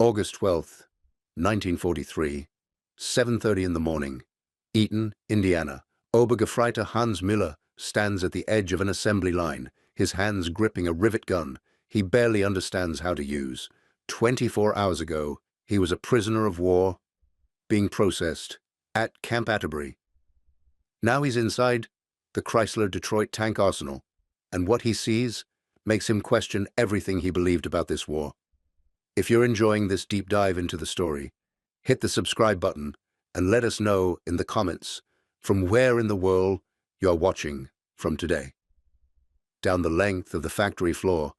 August 12th, 1943, 7:30 in the morning. Eaton, Indiana. Obergefreiter Hans Müller stands at the edge of an assembly line, his hands gripping a rivet gun he barely understands how to use. 24 hours ago, he was a prisoner of war, being processed at Camp Atterbury. Now he's inside the Chrysler Detroit tank arsenal, and what he sees makes him question everything he believed about this war. If you're enjoying this deep dive into the story, hit the subscribe button and let us know in the comments from where in the world you're watching from today. Down the length of the factory floor,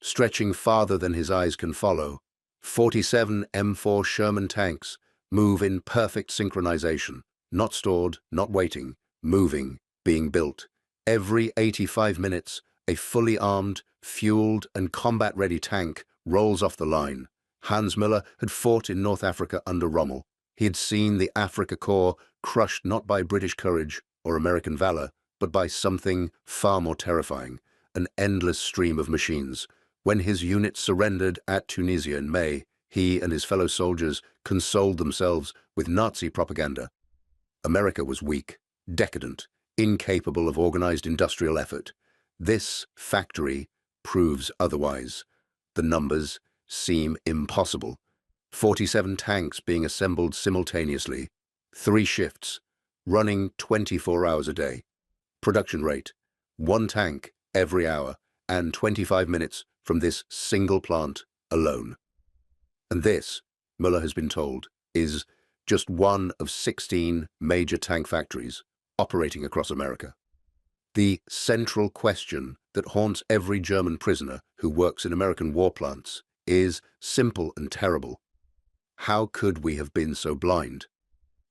stretching farther than his eyes can follow, 47 M4 Sherman tanks move in perfect synchronization, not stored, not waiting, moving, being built. Every 85 minutes, a fully armed, fueled, and combat-ready tank rolls off the line. Hans Müller had fought in North Africa under Rommel. He had seen the Afrika Korps crushed not by British courage or American valor, but by something far more terrifying, an endless stream of machines. When his unit surrendered at Tunisia in May, he and his fellow soldiers consoled themselves with Nazi propaganda. America was weak, decadent, incapable of organized industrial effort. This factory proves otherwise. The numbers seem impossible. 47 tanks being assembled simultaneously, 3 shifts, running 24 hours a day. Production rate, 1 tank every hour, and 25 minutes from this single plant alone. And this, Müller has been told, is just one of 16 major tank factories operating across America. The central question that haunts every German prisoner who works in American war plants is simple and terrible. How could we have been so blind?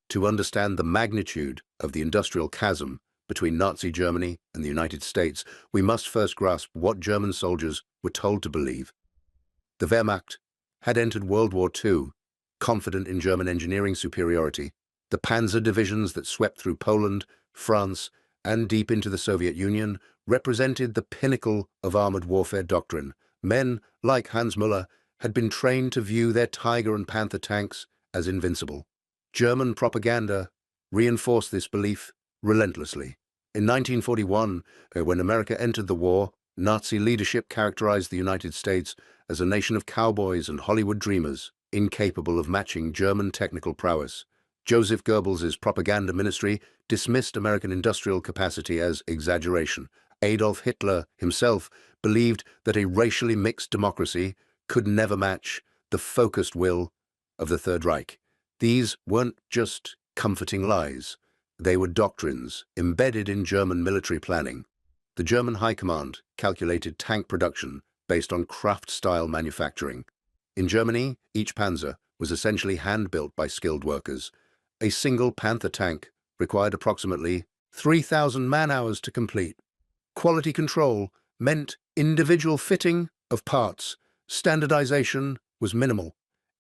To understand the magnitude of the industrial chasm between Nazi Germany and the United States, we must first grasp what German soldiers were told to believe. The Wehrmacht had entered World War II, confident in German engineering superiority. The panzer divisions that swept through Poland, France, and deep into the Soviet Union represented the pinnacle of armored warfare doctrine. Men like Hans Müller had been trained to view their Tiger and Panther tanks as invincible. German propaganda reinforced this belief relentlessly. In 1941, when America entered the war, Nazi leadership characterized the United States as a nation of cowboys and Hollywood dreamers, incapable of matching German technical prowess. Joseph Goebbels' propaganda ministry dismissed American industrial capacity as exaggeration. Adolf Hitler himself believed that a racially mixed democracy could never match the focused will of the Third Reich. These weren't just comforting lies. They were doctrines embedded in German military planning. The German High Command calculated tank production based on Kraft-style manufacturing. In Germany, each panzer was essentially hand-built by skilled workers. A single Panther tank required approximately 3,000 man-hours to complete. Quality control meant individual fitting of parts. Standardization was minimal.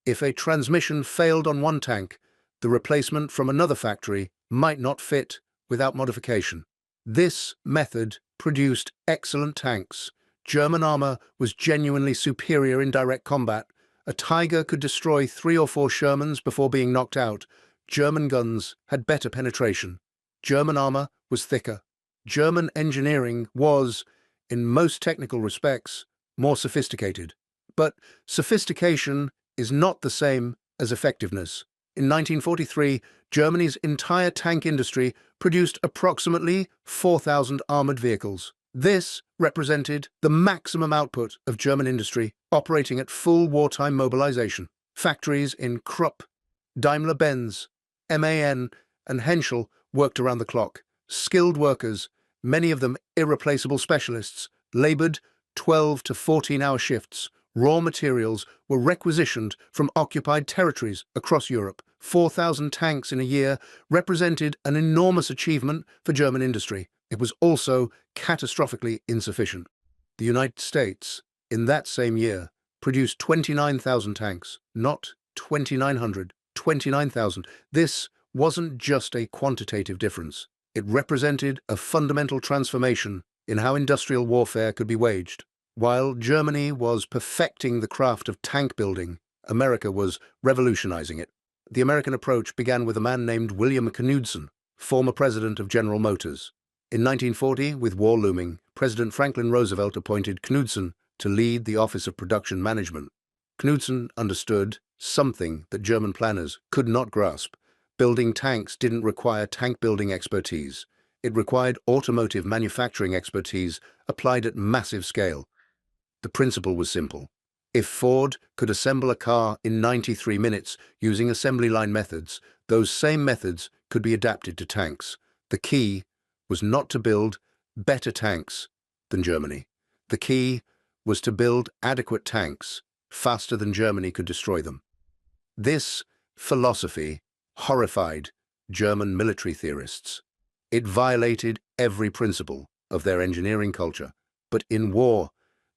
If a transmission failed on one tank, the replacement from another factory might not fit without modification. This method produced excellent tanks. German armor was genuinely superior in direct combat. A Tiger could destroy 3 or 4 Shermans before being knocked out. German guns had better penetration. German armor was thicker. German engineering was, in most technical respects, more sophisticated. But sophistication is not the same as effectiveness. In 1943, Germany's entire tank industry produced approximately 4,000 armored vehicles. This represented the maximum output of German industry operating at full wartime mobilization. Factories in Krupp, Daimler-Benz, MAN, and Henschel worked around the clock. Skilled workers, many of them irreplaceable specialists, labored 12 to 14-hour shifts. Raw materials were requisitioned from occupied territories across Europe. 4,000 tanks in a year represented an enormous achievement for German industry. It was also catastrophically insufficient. The United States, in that same year, produced 29,000 tanks, not 2,900, 29,000. This wasn't just a quantitative difference. It represented a fundamental transformation in how industrial warfare could be waged. While Germany was perfecting the craft of tank building, America was revolutionizing it. The American approach began with a man named William Knudsen, former president of General Motors. In 1940, with war looming, President Franklin Roosevelt appointed Knudsen to lead the Office of Production Management. Knudsen understood something that German planners could not grasp. Building tanks didn't require tank-building expertise. It required automotive manufacturing expertise applied at massive scale. The principle was simple. If Ford could assemble a car in 93 minutes using assembly line methods, those same methods could be adapted to tanks. The key was not to build better tanks than Germany. The key was to build adequate tanks faster than Germany could destroy them. This philosophy horrified German military theorists. It violated every principle of their engineering culture. But in war,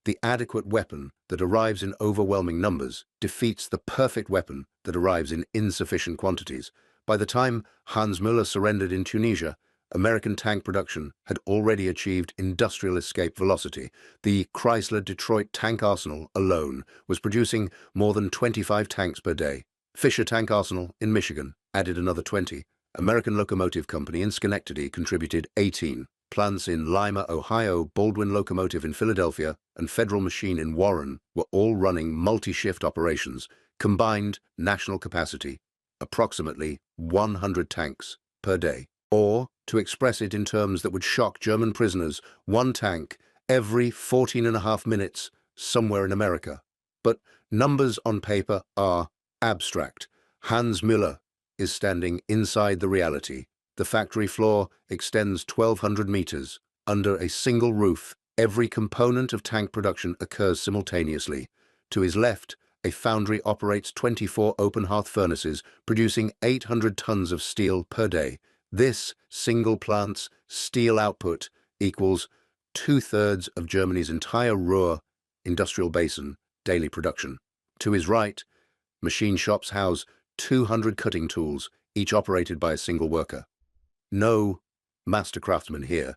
the adequate weapon that arrives in overwhelming numbers defeats the perfect weapon that arrives in insufficient quantities. By the time Hans Müller surrendered in Tunisia, American tank production had already achieved industrial escape velocity. The Chrysler Detroit tank arsenal alone was producing more than 25 tanks per day. Fisher Tank Arsenal in Michigan added another 20. American Locomotive Company in Schenectady contributed 18. Plants in Lima, Ohio, Baldwin Locomotive in Philadelphia, and Federal Machine in Warren were all running multi-shift operations. Combined national capacity, approximately 100 tanks per day. Or, to express it in terms that would shock German prisoners, one tank every 14.5 minutes somewhere in America. But numbers on paper are abstract. Hans Müller is standing inside the reality. The factory floor extends 1,200 meters. Under a single roof, every component of tank production occurs simultaneously. To his left, a foundry operates 24 open hearth furnaces, producing 800 tons of steel per day. This single plant's steel output equals 2/3 of Germany's entire Ruhr industrial basin daily production. To his right, machine shops house 200 cutting tools, each operated by a single worker. No master craftsmen here.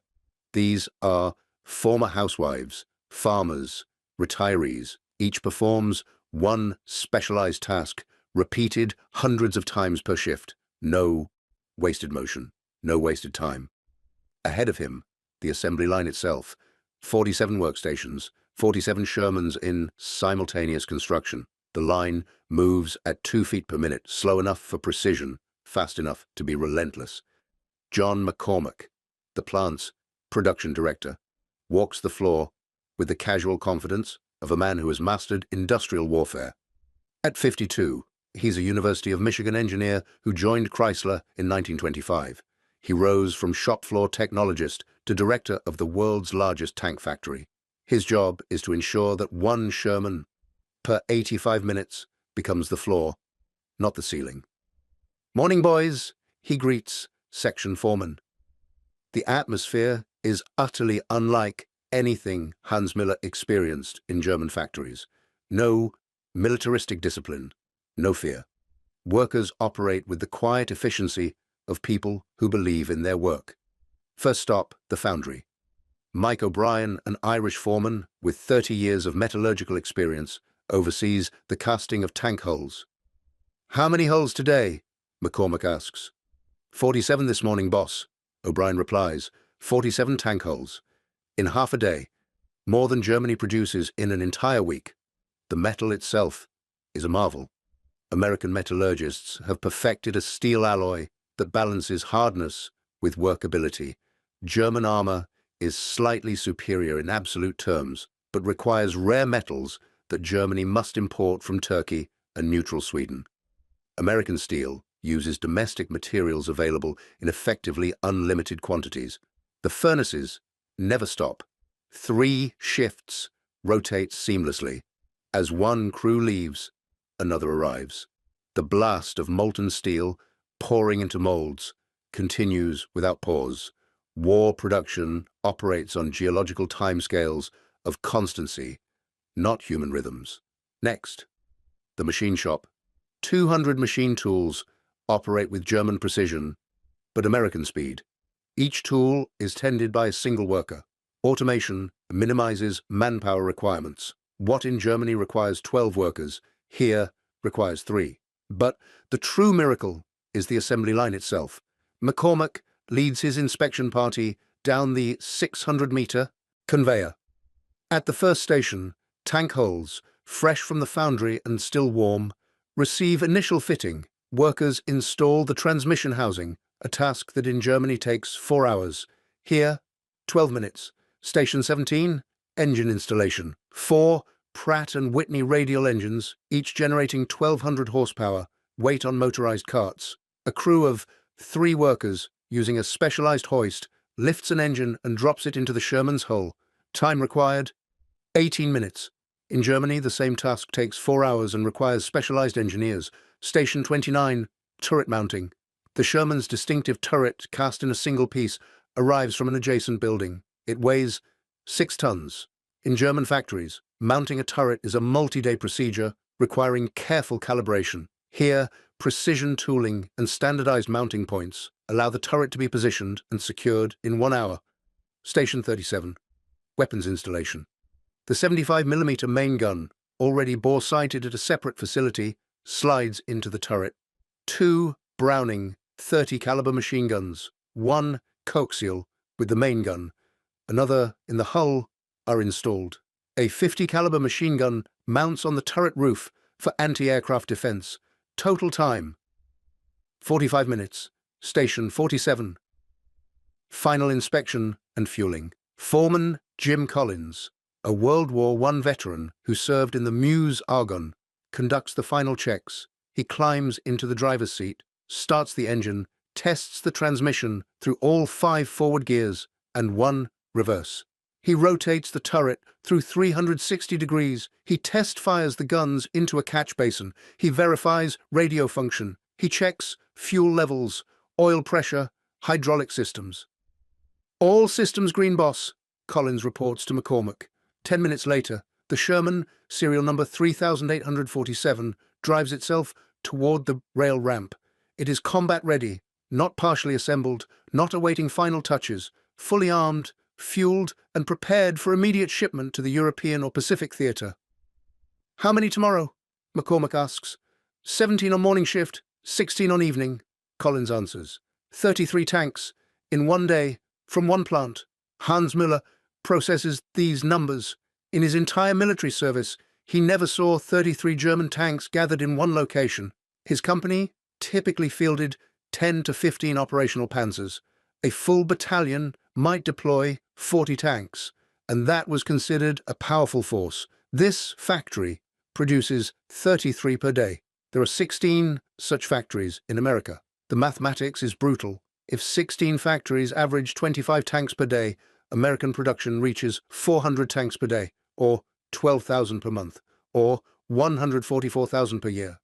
These are former housewives, farmers, retirees. Each performs one specialized task, repeated hundreds of times per shift. No wasted motion, no wasted time. Ahead of him, the assembly line itself, 47 workstations, 47 Shermans in simultaneous construction. The line moves at 2 feet per minute, slow enough for precision, fast enough to be relentless. John McCormack, the plant's production director, walks the floor with the casual confidence of a man who has mastered industrial warfare. At 52, he's a University of Michigan engineer who joined Chrysler in 1925. He rose from shop floor technologist to director of the world's largest tank factory. His job is to ensure that one Sherman per 85 minutes becomes the floor, not the ceiling. "Morning, boys," he greets section foreman. The atmosphere is utterly unlike anything Hans Müller experienced in German factories. No militaristic discipline, no fear. Workers operate with the quiet efficiency of people who believe in their work. First stop, the foundry. Mike O'Brien, an Irish foreman with 30 years of metallurgical experience, oversees the casting of tank hulls. "How many hulls today?" McCormack asks. 47 this morning, boss," O'Brien replies. 47 tank hulls. In half a day, more than Germany produces in an entire week. The metal itself is a marvel. American metallurgists have perfected a steel alloy that balances hardness with workability. German armor is slightly superior in absolute terms, but requires rare metals that Germany must import from Turkey and neutral Sweden. American steel uses domestic materials available in effectively unlimited quantities. The furnaces never stop. 3 shifts rotate seamlessly. As one crew leaves, another arrives. The blast of molten steel pouring into molds continues without pause. War production operates on geological timescales of constancy, not human rhythms. Next, the machine shop. 200 machine tools operate with German precision, but American speed. Each tool is tended by a single worker. Automation minimizes manpower requirements. What in Germany requires 12 workers, here requires 3. But the true miracle is the assembly line itself. McCormick leads his inspection party down the 600-meter conveyor. At the first station, tank hulls, fresh from the foundry and still warm, receive initial fitting. Workers install the transmission housing, a task that in Germany takes 4 hours. Here, 12 minutes. Station 17, engine installation. 4 Pratt & Whitney radial engines, each generating 1,200 horsepower, wait on motorized carts. A crew of 3 workers, using a specialized hoist, lifts an engine and drops it into the Sherman's hull. Time required, 18 minutes. In Germany, the same task takes 4 hours and requires specialized engineers. Station 29, turret mounting. The Sherman's distinctive turret, cast in a single piece, arrives from an adjacent building. It weighs 6 tons. In German factories, mounting a turret is a multi-day procedure requiring careful calibration. Here, precision tooling and standardized mounting points allow the turret to be positioned and secured in 1 hour. Station 37, weapons installation. The 75mm main gun, already bore-sighted at a separate facility, slides into the turret. 2 Browning 30 caliber machine guns, 1 coaxial with the main gun, another in the hull, are installed. A 50 caliber machine gun mounts on the turret roof for anti-aircraft defense. Total time, 45 minutes. Station 47. Final inspection and fueling. Foreman Jim Collins, a World War I veteran who served in the Meuse Argonne, conducts the final checks. He climbs into the driver's seat, starts the engine, tests the transmission through all 5 forward gears and 1 reverse. He rotates the turret through 360 degrees. He test fires the guns into a catch basin. He verifies radio function. He checks fuel levels, oil pressure, hydraulic systems. All systems green, boss, Collins reports to McCormick. 10 minutes later, the Sherman, serial number 3847, drives itself toward the rail ramp. It is combat-ready, not partially assembled, not awaiting final touches, fully armed, fueled, and prepared for immediate shipment to the European or Pacific theater. "How many tomorrow?" McCormick asks. 17 on morning shift, 16 on evening, Collins answers. 33 tanks, in 1 day, from 1 plant. Hans Müller processes these numbers. In his entire military service, he never saw 33 German tanks gathered in one location. His company typically fielded 10 to 15 operational panzers. A full battalion might deploy 40 tanks, and that was considered a powerful force. This factory produces 33 per day. There are 16 such factories in America. The mathematics is brutal. If 16 factories average 25 tanks per day, American production reaches 400 tanks per day, or 12,000 per month, or 144,000 per year.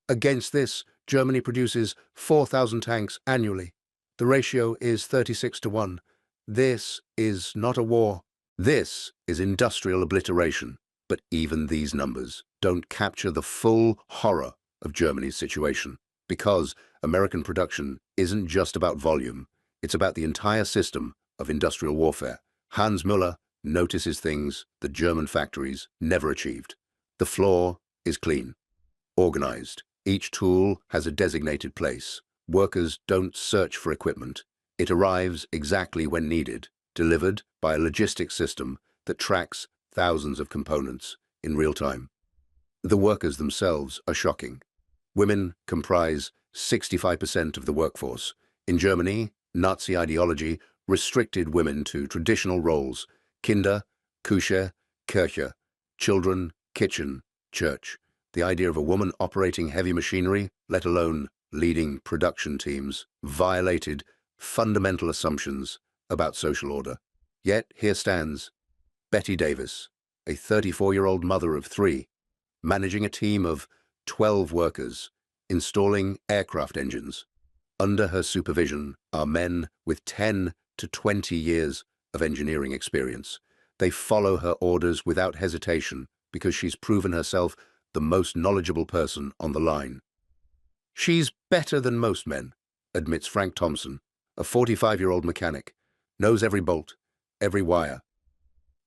Against this, Germany produces 4,000 tanks annually. The ratio is 36 to 1. This is not a war. This is industrial obliteration. But even these numbers don't capture the full horror of Germany's situation, because American production isn't just about volume, it's about the entire system of industrial warfare. Hans Müller notices things that German factories never achieved. The floor is clean, organized. Each tool has a designated place. Workers don't search for equipment. It arrives exactly when needed, delivered by a logistics system that tracks thousands of components in real time. The workers themselves are shocking. Women comprise 65% of the workforce. In Germany, Nazi ideology restricted women to traditional roles: Kinder, Küche, Kirche, children, kitchen, church. The idea of a woman operating heavy machinery, let alone leading production teams, violated fundamental assumptions about social order. Yet here stands Betty Davis, a 34-year-old mother of 3, managing a team of 12 workers, installing aircraft engines. Under her supervision are men with 10 to 20 years of engineering experience. They follow her orders without hesitation because she's proven herself the most knowledgeable person on the line. She's better than most men, admits Frank Thompson, a 45-year-old mechanic, knows every bolt, every wire.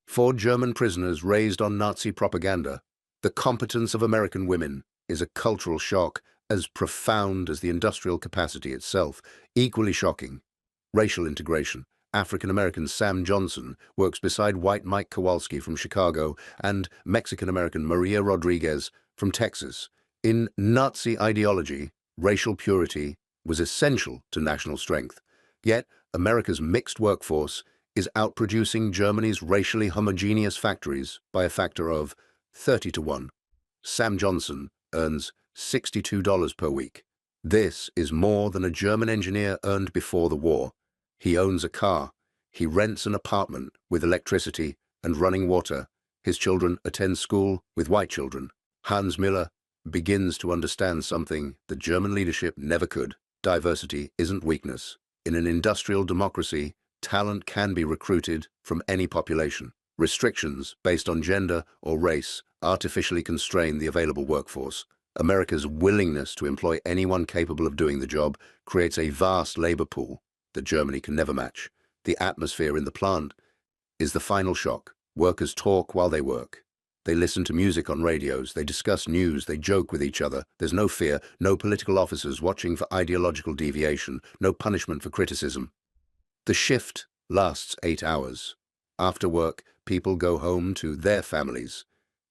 4 German prisoners raised on Nazi propaganda. The competence of American women is a cultural shock as profound as the industrial capacity itself. Equally shocking, racial integration. African-American Sam Johnson works beside white Mike Kowalski from Chicago and Mexican-American Maria Rodriguez from Texas. In Nazi ideology, racial purity was essential to national strength. Yet, America's mixed workforce is outproducing Germany's racially homogeneous factories by a factor of 30 to 1. Sam Johnson earns $62 per week. This is more than a German engineer earned before the war. He owns a car. He rents an apartment with electricity and running water. His children attend school with white children. Hans Müller begins to understand something that German leadership never could. Diversity isn't weakness. In an industrial democracy, talent can be recruited from any population. Restrictions based on gender or race artificially constrain the available workforce. America's willingness to employ anyone capable of doing the job creates a vast labor pool that Germany can never match. The atmosphere in the plant is the final shock. Workers talk while they work. They listen to music on radios, they discuss news, they joke with each other. There's no fear, no political officers watching for ideological deviation, no punishment for criticism. The shift lasts 8 hours. After work, people go home to their families.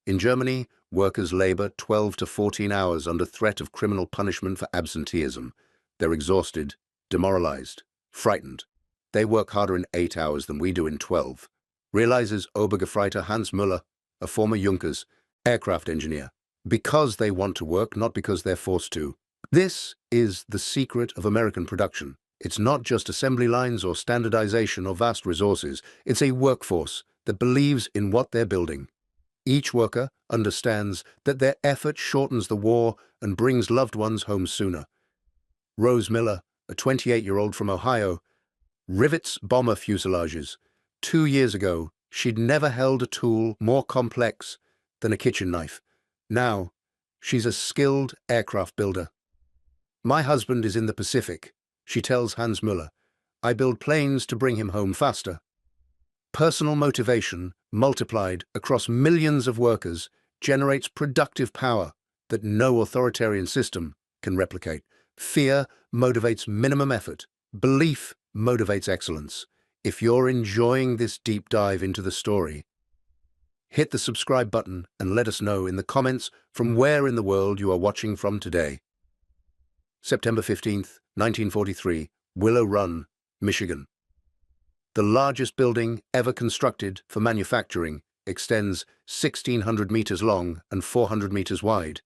In Germany, workers labor 12 to 14 hours under threat of criminal punishment for absenteeism. They're exhausted, demoralized, frightened. They work harder in 8 hours than we do in 12, realizes Obergefreiter Hans Müller, a former Junkers aircraft engineer. Because they want to work, not because they're forced to. This is the secret of American production. It's not just assembly lines or standardization or vast resources. It's a workforce that believes in what they're building. Each worker understands that their effort shortens the war and brings loved ones home sooner. Rose Miller, a 28-year-old from Ohio, rivets bomber fuselages. 2 years ago, she'd never held a tool more complex than a kitchen knife. Now, she's a skilled aircraft builder. My husband is in the Pacific, she tells Hans Müller. I build planes to bring him home faster. Personal motivation, multiplied across millions of workers, generates productive power that no authoritarian system can replicate. Fear motivates minimum effort. Belief motivates excellence. If you're enjoying this deep dive into the story, hit the subscribe button and let us know in the comments from where in the world you are watching from today. September 15th, 1943, Willow Run, Michigan. The largest building ever constructed for manufacturing extends 1,600 meters long and 400 meters wide.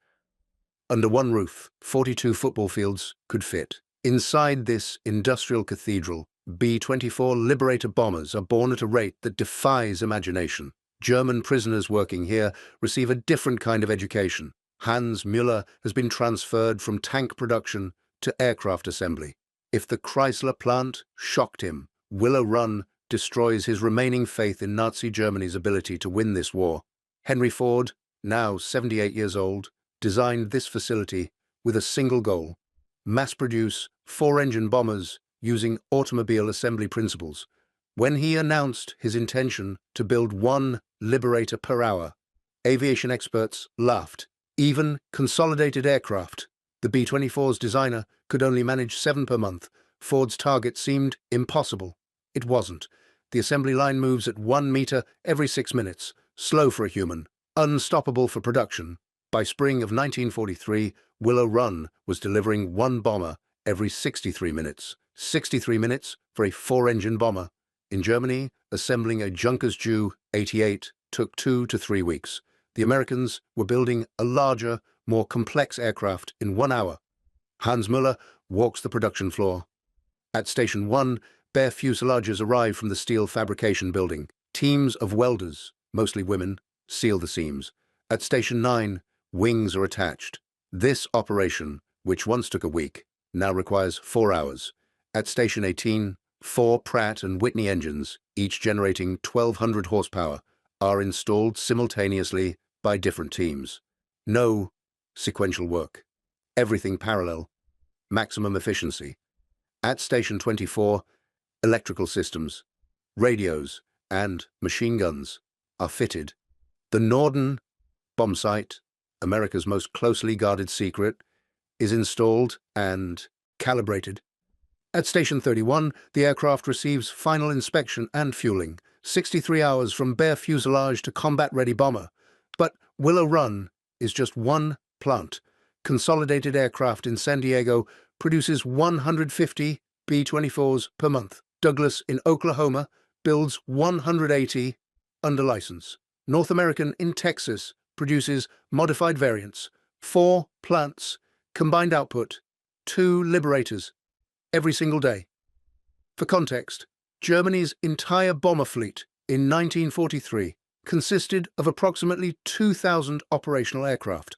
Under one roof, 42 football fields could fit. Inside this industrial cathedral, B-24 Liberator bombers are born at a rate that defies imagination. German prisoners working here receive a different kind of education. Hans Müller has been transferred from tank production to aircraft assembly. If the Chrysler plant shocked him, Willow Run destroys his remaining faith in Nazi Germany's ability to win this war. Henry Ford, now 78 years old, designed this facility with a single goal: mass-produce 4-engine bombers using automobile assembly principles. When he announced his intention to build 1 Liberator per hour, aviation experts laughed. Even Consolidated Aircraft, the B-24's designer, could only manage 7 per month. Ford's target seemed impossible. It wasn't. The assembly line moves at 1 meter every 6 minutes, slow for a human, unstoppable for production. By spring of 1943, Willow Run was delivering 1 bomber every 63 minutes. 63 minutes for a 4-engine bomber. In Germany, assembling a Junkers Ju-88 took 2 to 3 weeks. The Americans were building a larger, more complex aircraft in 1 hour. Hans Müller walks the production floor. At Station 1, bare fuselages arrive from the steel fabrication building. Teams of welders, mostly women, seal the seams. At Station 9, wings are attached. This operation, which once took a week, now requires 4 hours. At Station 18, 4 Pratt & Whitney engines, each generating 1,200 horsepower, are installed simultaneously by different teams. No sequential work. Everything parallel. Maximum efficiency. At Station 24, electrical systems, radios, and machine guns are fitted. The Norden bomb site America's most closely guarded secret, is installed and calibrated. At Station 31, the aircraft receives final inspection and fueling, 63 hours from bare fuselage to combat-ready bomber. But Willow Run is just one plant. Consolidated Aircraft in San Diego produces 150 B-24s per month. Douglas in Oklahoma builds 180 under license. North American in Texas produces modified variants. 4 plants, combined output, 2 Liberators, every single day. For context, Germany's entire bomber fleet in 1943 consisted of approximately 2,000 operational aircraft.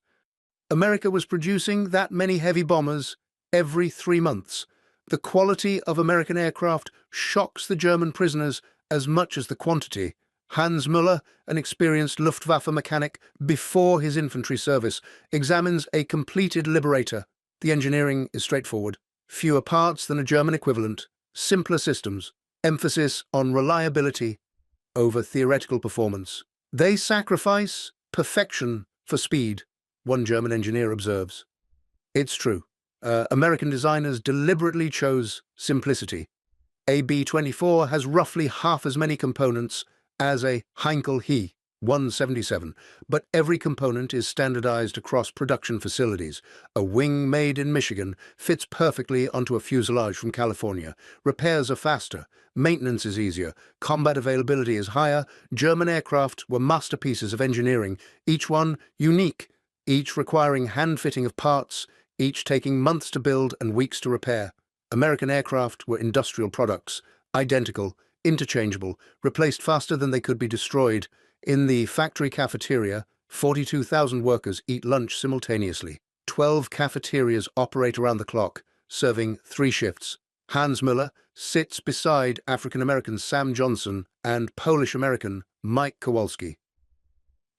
America was producing that many heavy bombers every 3 months. The quality of American aircraft shocks the German prisoners as much as the quantity. Hans Müller, an experienced Luftwaffe mechanic before his infantry service, examines a completed Liberator. The engineering is straightforward. Fewer parts than a German equivalent, simpler systems, emphasis on reliability over theoretical performance. They sacrifice perfection for speed, one German engineer observes. It's true. American designers deliberately chose simplicity. A B-24 has roughly half as many components as a Heinkel He 177, but every component is standardized across production facilities. A wing made in Michigan fits perfectly onto a fuselage from California. Repairs are faster, maintenance is easier, combat availability is higher. German aircraft were masterpieces of engineering, each one unique, each requiring hand-fitting of parts, each taking months to build and weeks to repair. American aircraft were industrial products, identical, interchangeable, replaced faster than they could be destroyed. In the factory cafeteria, 42,000 workers eat lunch simultaneously. 12 cafeterias operate around the clock, serving 3 shifts. Hans Müller sits beside African-American Sam Johnson and Polish-American Mike Kowalski.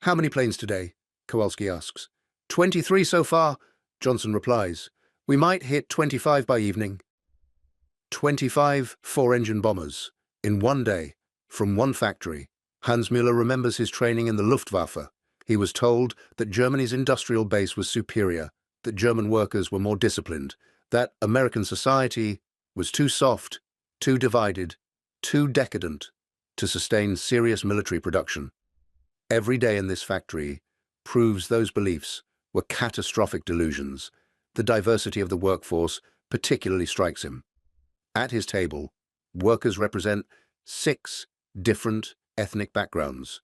"How many planes today?" Kowalski asks. 23 so far," Johnson replies. "We might hit 25 by evening." 25 4-engine bombers, in one day, from one factory. Hans Müller remembers his training in the Luftwaffe. He was told that Germany's industrial base was superior, that German workers were more disciplined, that American society was too soft, too divided, too decadent to sustain serious military production. Every day in this factory proves those beliefs were catastrophic delusions. The diversity of the workforce particularly strikes him. At his table, workers represent 6 different ethnic backgrounds.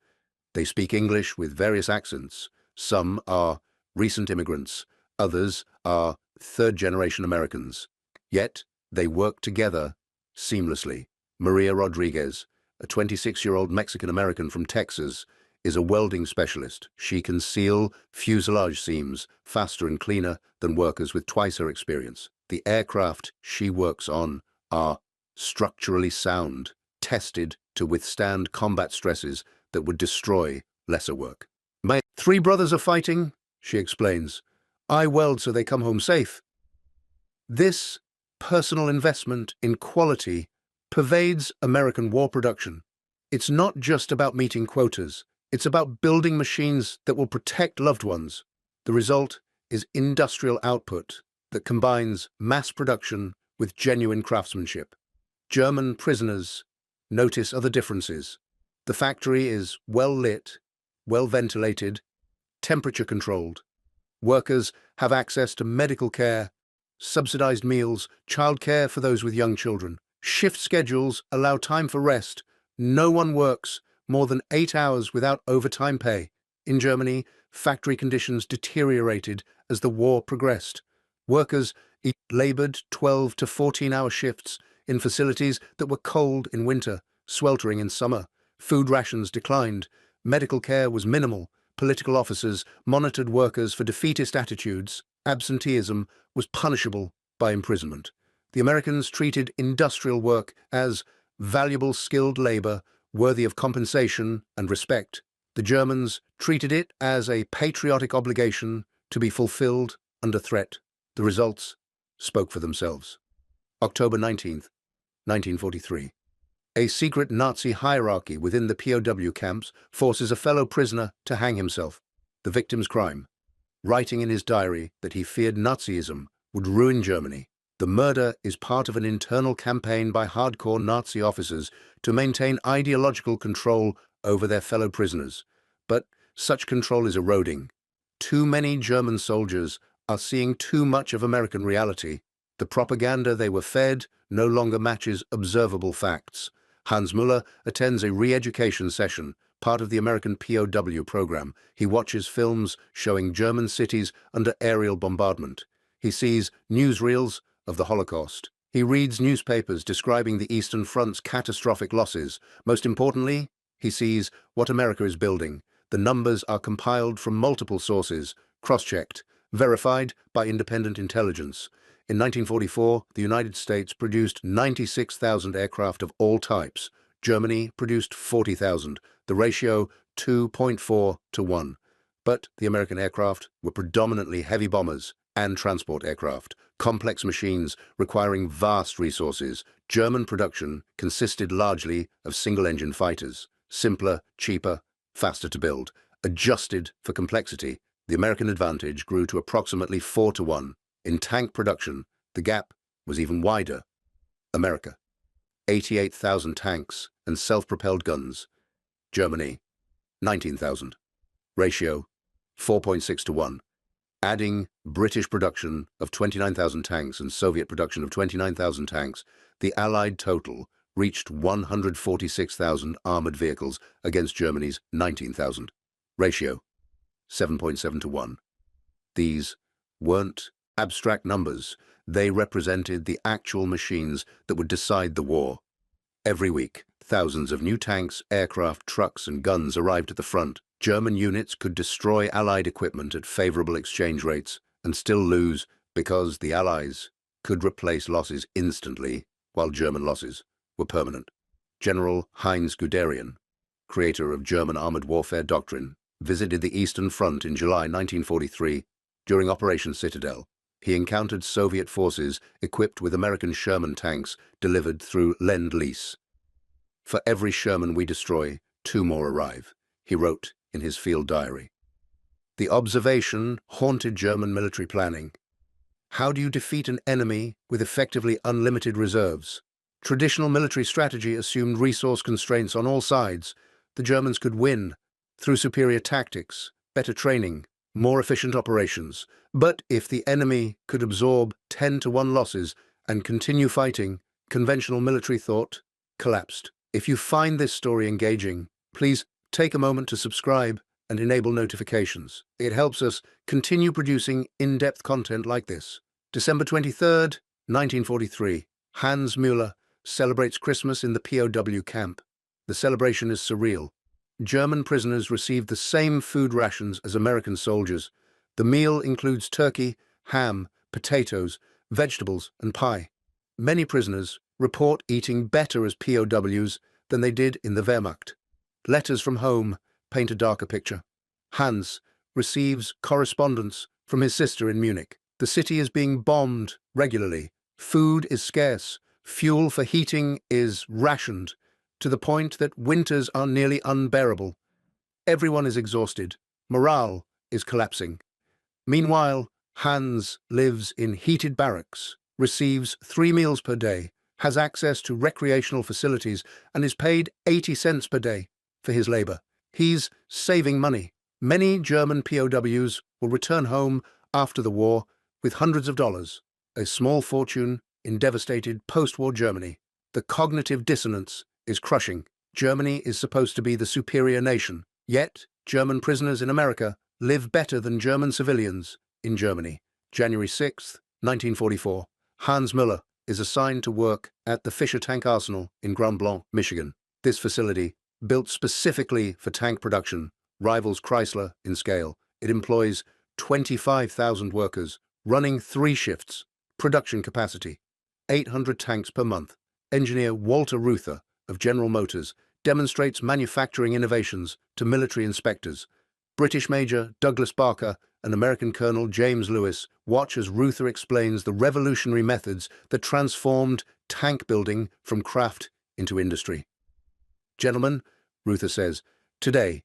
They speak English with various accents. Some are recent immigrants, others are third-generation Americans. Yet they work together seamlessly. Maria Rodriguez, a 26-year-old Mexican-American from Texas, is a welding specialist. She can seal fuselage seams faster and cleaner than workers with twice her experience. The aircraft she works on are structurally sound, tested to withstand combat stresses that would destroy lesser work. "My 3 brothers are fighting," she explains. "I weld so they come home safe." This personal investment in quality pervades American war production. It's not just about meeting quotas. It's about building machines that will protect loved ones. The result is industrial output that combines mass production with genuine craftsmanship. German prisoners notice other differences. The factory is well lit, well ventilated, temperature controlled. Workers have access to medical care, subsidized meals, childcare for those with young children. Shift schedules allow time for rest. No one works more than 8 hours without overtime pay. In Germany, factory conditions deteriorated as the war progressed. Workers labored 12 to 14-hour shifts in facilities that were cold in winter, sweltering in summer. Food rations declined. Medical care was minimal. Political officers monitored workers for defeatist attitudes. Absenteeism was punishable by imprisonment. The Americans treated industrial work as valuable skilled labor, worthy of compensation and respect. The Germans treated it as a patriotic obligation to be fulfilled under threat. The results spoke for themselves. October 19th, 1943. A secret Nazi hierarchy within the POW camps forces a fellow prisoner to hang himself. The victim's crime: writing in his diary that he feared Nazism would ruin Germany. The murder is part of an internal campaign by hardcore Nazi officers to maintain ideological control over their fellow prisoners. But such control is eroding. Too many German soldiers are seeing too much of American reality. The propaganda they were fed no longer matches observable facts. Hans Müller attends a re-education session, part of the American POW program. He watches films showing German cities under aerial bombardment. He sees newsreels of the Holocaust. He reads newspapers describing the Eastern Front's catastrophic losses. Most importantly, he sees what America is building. The numbers are compiled from multiple sources, cross-checked, verified by independent intelligence. In 1944, the United States produced 96,000 aircraft of all types. Germany produced 40,000, the ratio 2.4 to 1. But the American aircraft were predominantly heavy bombers and transport aircraft, complex machines requiring vast resources. German production consisted largely of single-engine fighters, simpler, cheaper, faster to build. Adjusted for complexity, the American advantage grew to approximately 4 to 1. In tank production, the gap was even wider. America, 88,000 tanks and self-propelled guns. Germany, 19,000. Ratio, 4.6 to 1. Adding British production of 29,000 tanks and Soviet production of 29,000 tanks, the Allied total reached 146,000 armored vehicles against Germany's 19,000. Ratio, 7.7 to 1. These weren't abstract numbers. They represented the actual machines that would decide the war. Every week, thousands of new tanks, aircraft, trucks, and guns arrived at the front. German units could destroy Allied equipment at favorable exchange rates and still lose because the Allies could replace losses instantly, while German losses were permanent. General Heinz Guderian, creator of German armored warfare doctrine, visited the Eastern Front in July 1943 during Operation Citadel. He encountered Soviet forces equipped with American Sherman tanks delivered through Lend-Lease. "For every Sherman we destroy, 2 more arrive," he wrote in his field diary. The observation haunted German military planning. How do you defeat an enemy with effectively unlimited reserves? Traditional military strategy assumed resource constraints on all sides. The Germans could win through superior tactics, better training, more efficient operations. But if the enemy could absorb 10 to 1 losses and continue fighting, conventional military thought collapsed. If you find this story engaging, please take a moment to subscribe and enable notifications. It helps us continue producing in-depth content like this. December 23rd, 1943. Hans Müller celebrates Christmas in the POW camp. The celebration is surreal. German prisoners received the same food rations as American soldiers. The meal includes turkey, ham, potatoes, vegetables, and pie. Many prisoners report eating better as POWs than they did in the Wehrmacht. Letters from home paint a darker picture. Hans receives correspondence from his sister in Munich. The city is being bombed regularly. Food is scarce. Fuel for heating is rationed, to the point that winters are nearly unbearable. Everyone is exhausted. Morale is collapsing. Meanwhile, Hans lives in heated barracks, receives 3 meals per day, has access to recreational facilities, and is paid 80 cents per day for his labor. He's saving money. Many German POWs will return home after the war with hundreds of dollars, a small fortune in devastated post-war Germany. The cognitive dissonance is crushing. Germany is supposed to be the superior nation, yet German prisoners in America live better than German civilians in Germany. January 6, 1944. Hans Müller is assigned to work at the Fisher Tank Arsenal in Grand Blanc, Michigan. This facility, built specifically for tank production, rivals Chrysler in scale. It employs 25,000 workers, running 3 shifts. Production capacity, 800 tanks per month. Engineer Walter Reuther of General Motors demonstrates manufacturing innovations to military inspectors. British Major Douglas Barker and American Colonel James Lewis watch as Reuther explains the revolutionary methods that transformed tank building from craft into industry. "Gentlemen," Reuther says, "today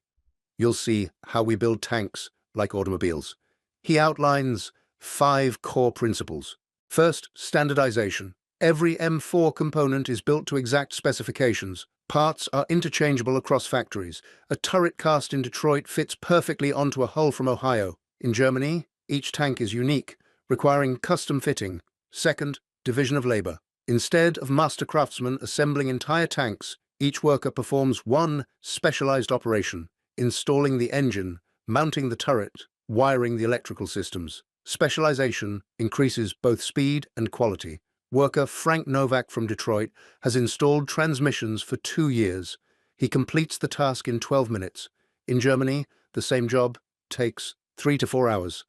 you'll see how we build tanks like automobiles. He outlines 5 core principles. First, standardization. Every M4 component is built to exact specifications. Parts are interchangeable across factories. A turret cast in Detroit fits perfectly onto a hull from Ohio. In Germany, each tank is unique, requiring custom fitting. Second, division of labor. Instead of master craftsmen assembling entire tanks, each worker performs one specialized operation: installing the engine, mounting the turret, wiring the electrical systems. Specialization increases both speed and quality. Worker Frank Novak from Detroit has installed transmissions for 2 years. He completes the task in 12 minutes. In Germany, the same job takes 3 to 4 hours.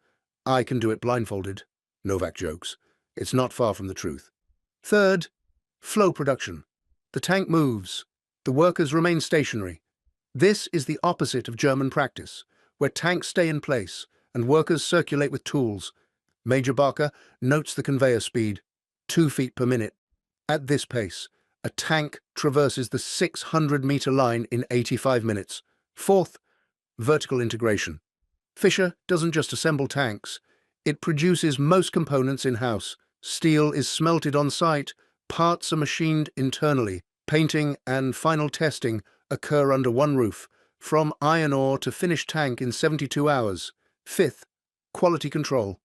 I can do it blindfolded, Novak jokes. It's not far from the truth. Third, flow production. The tank moves. The workers remain stationary. This is the opposite of German practice, where tanks stay in place and workers circulate with tools. Major Barker notes the conveyor speed, 2 feet per minute. At this pace, a tank traverses the 600-meter line in 85 minutes. Fourth, vertical integration. Fisher doesn't just assemble tanks. It produces most components in-house. Steel is smelted on site, parts are machined internally. Painting and final testing occur under one roof, from iron ore to finished tank in 72 hours. Fifth, quality control.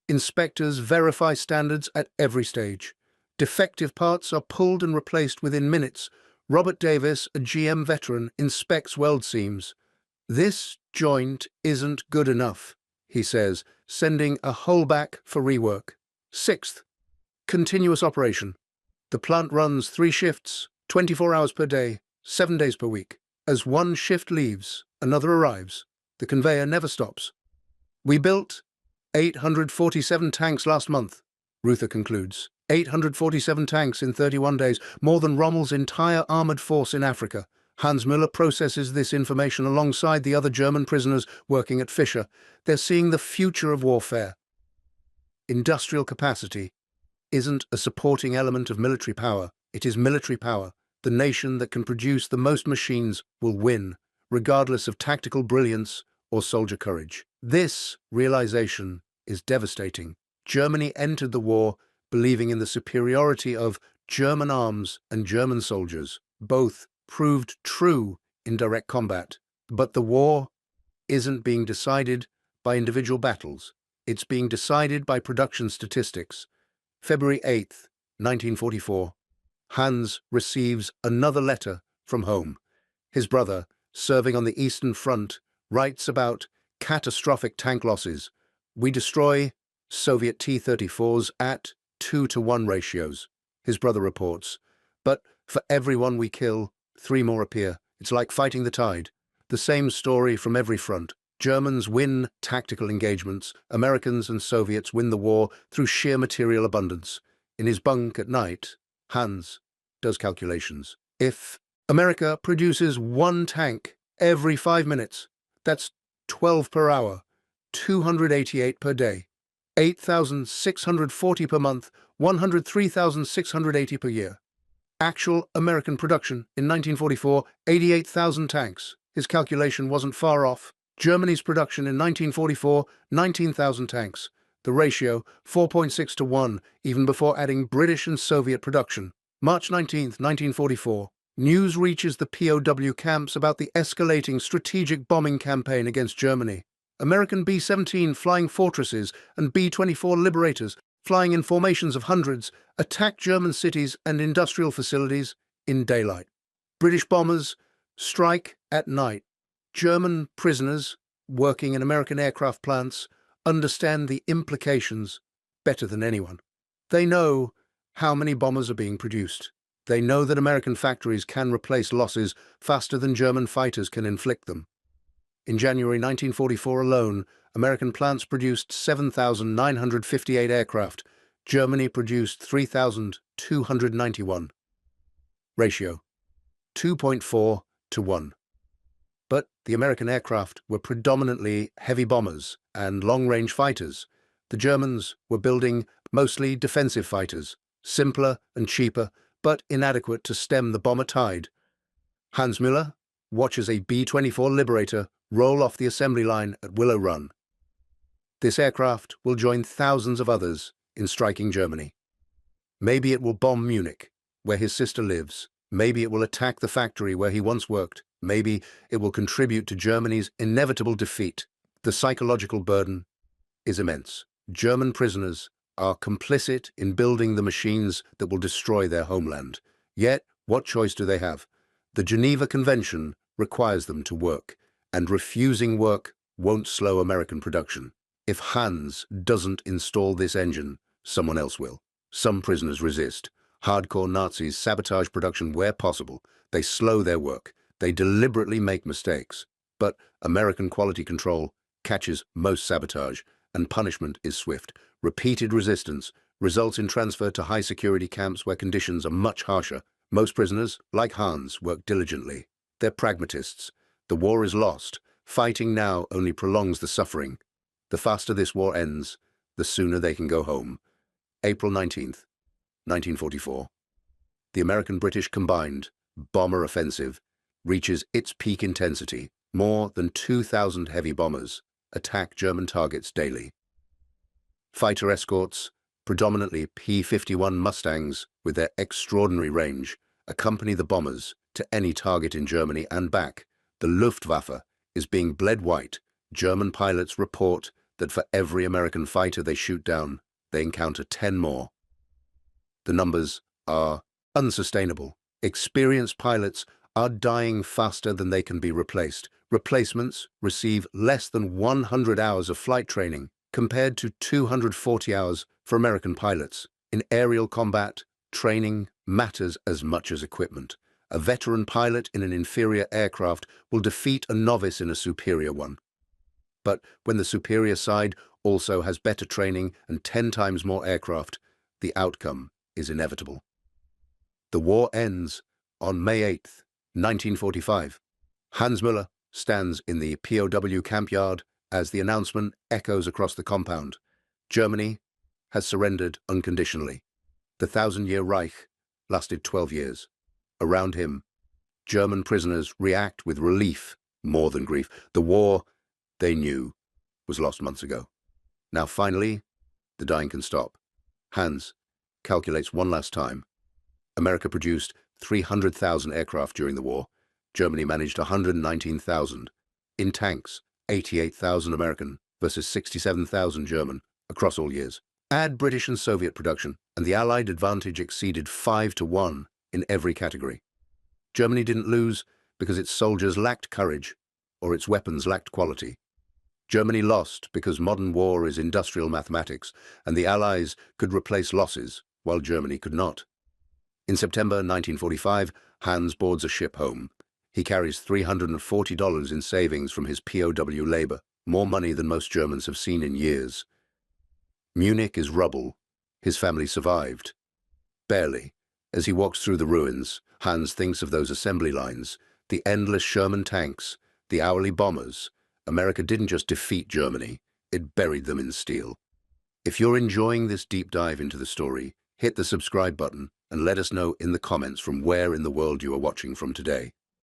Inspectors verify standards at every stage. Defective parts are pulled and replaced within minutes. Robert Davis, a GM veteran, inspects weld seams. "This joint isn't good enough," he says, sending a hole back for rework. Sixth, continuous operation. The plant runs 3 shifts, 24 hours per day, 7 days per week. As one shift leaves, another arrives. The conveyor never stops. "We built 847 tanks last month," Ruther concludes. 847 tanks in 31 days, more than Rommel's entire armored force in Africa. Hans Müller processes this information alongside the other German prisoners working at Fisher. They're seeing the future of warfare. Industrial capacity isn't a supporting element of military power. It is military power. The nation that can produce the most machines will win, regardless of tactical brilliance or soldier courage. This realization is devastating. Germany entered the war believing in the superiority of German arms and German soldiers. Both proved true in direct combat. But the war isn't being decided by individual battles. It's being decided by production statistics. February 8th, 1944. Hans receives another letter from home. His brother, serving on the Eastern Front, writes about catastrophic tank losses. "We destroy Soviet T-34s at 2-to-1 ratios," his brother reports. "But for every one we kill, 3 more appear. It's like fighting the tide." The same story from every front. Germans win tactical engagements. Americans and Soviets win the war through sheer material abundance. In his bunk at night, Hans does calculations. If America produces 1 tank every 5 minutes, that's 12 per hour, 288 per day, 8,640 per month, 103,680 per year. Actual American production in 1944, 88,000 tanks. His calculation wasn't far off. Germany's production in 1944, 19,000 tanks. The ratio, 4.6 to 1, even before adding British and Soviet production. March 19, 1944. News reaches the POW camps about the escalating strategic bombing campaign against Germany. American B-17 Flying Fortresses and B-24 Liberators, flying in formations of hundreds, attack German cities and industrial facilities in daylight. British bombers strike at night. German prisoners working in American aircraft plants understand the implications better than anyone. They know how many bombers are being produced. They know that American factories can replace losses faster than German fighters can inflict them. In January 1944 alone, American plants produced 7,958 aircraft. Germany produced 3,291. Ratio, 2.4 to 1. But the American aircraft were predominantly heavy bombers and long-range fighters. The Germans were building mostly defensive fighters, simpler and cheaper, but inadequate to stem the bomber tide. Hans Müller watches a B-24 Liberator roll off the assembly line at Willow Run. This aircraft will join thousands of others in striking Germany. Maybe it will bomb Munich, where his sister lives. Maybe it will attack the factory where he once worked. Maybe it will contribute to Germany's inevitable defeat. The psychological burden is immense. German prisoners are complicit in building the machines that will destroy their homeland. Yet, what choice do they have? The Geneva Convention requires them to work, and refusing work won't slow American production. If Hans doesn't install this engine, someone else will. Some prisoners resist. Hardcore Nazis sabotage production where possible. They slow their work. They deliberately make mistakes. But American quality control catches most sabotage, and punishment is swift. Repeated resistance results in transfer to high-security camps where conditions are much harsher. Most prisoners, like Hans, work diligently. They're pragmatists. The war is lost. Fighting now only prolongs the suffering. The faster this war ends, the sooner they can go home. April 19th, 1944. The American-British combined bomber offensive reaches its peak intensity. More than 2,000 heavy bombers attack German targets daily. Fighter escorts, predominantly P-51 Mustangs with their extraordinary range, accompany the bombers to any target in Germany and back. The Luftwaffe is being bled white. German pilots report that for every American fighter they shoot down, they encounter 10 more. The numbers are unsustainable. Experienced pilots are dying faster than they can be replaced. Replacements receive less than 100 hours of flight training, compared to 240 hours for American pilots. In aerial combat, training matters as much as equipment. A veteran pilot in an inferior aircraft will defeat a novice in a superior one. But when the superior side also has better training and 10 times more aircraft, the outcome is inevitable. The war ends on May 8th, 1945. Hans Müller stands in the POW camp yard as the announcement echoes across the compound. Germany has surrendered unconditionally. The 1,000-year Reich lasted 12 years. Around him, German prisoners react with relief more than grief. The war they knew was lost months ago. Now finally, the dying can stop. Hans calculates one last time. America produced 300,000 aircraft during the war. Germany managed 119,000. In tanks, 88,000 American versus 67,000 German across all years. Add British and Soviet production, and the Allied advantage exceeded 5-1 in every category. Germany didn't lose because its soldiers lacked courage or its weapons lacked quality. Germany lost because modern war is industrial mathematics, and the Allies could replace losses while Germany could not. In September 1945, Hans boards a ship home. He carries $340 in savings from his POW labor, more money than most Germans have seen in years. Munich is rubble. His family survived. Barely. As he walks through the ruins, Hans thinks of those assembly lines, the endless Sherman tanks, the hourly bombers. America didn't just defeat Germany, it buried them in steel. If you're enjoying this deep dive into the story, hit the subscribe button and let us know in the comments from where in the world you are watching from today.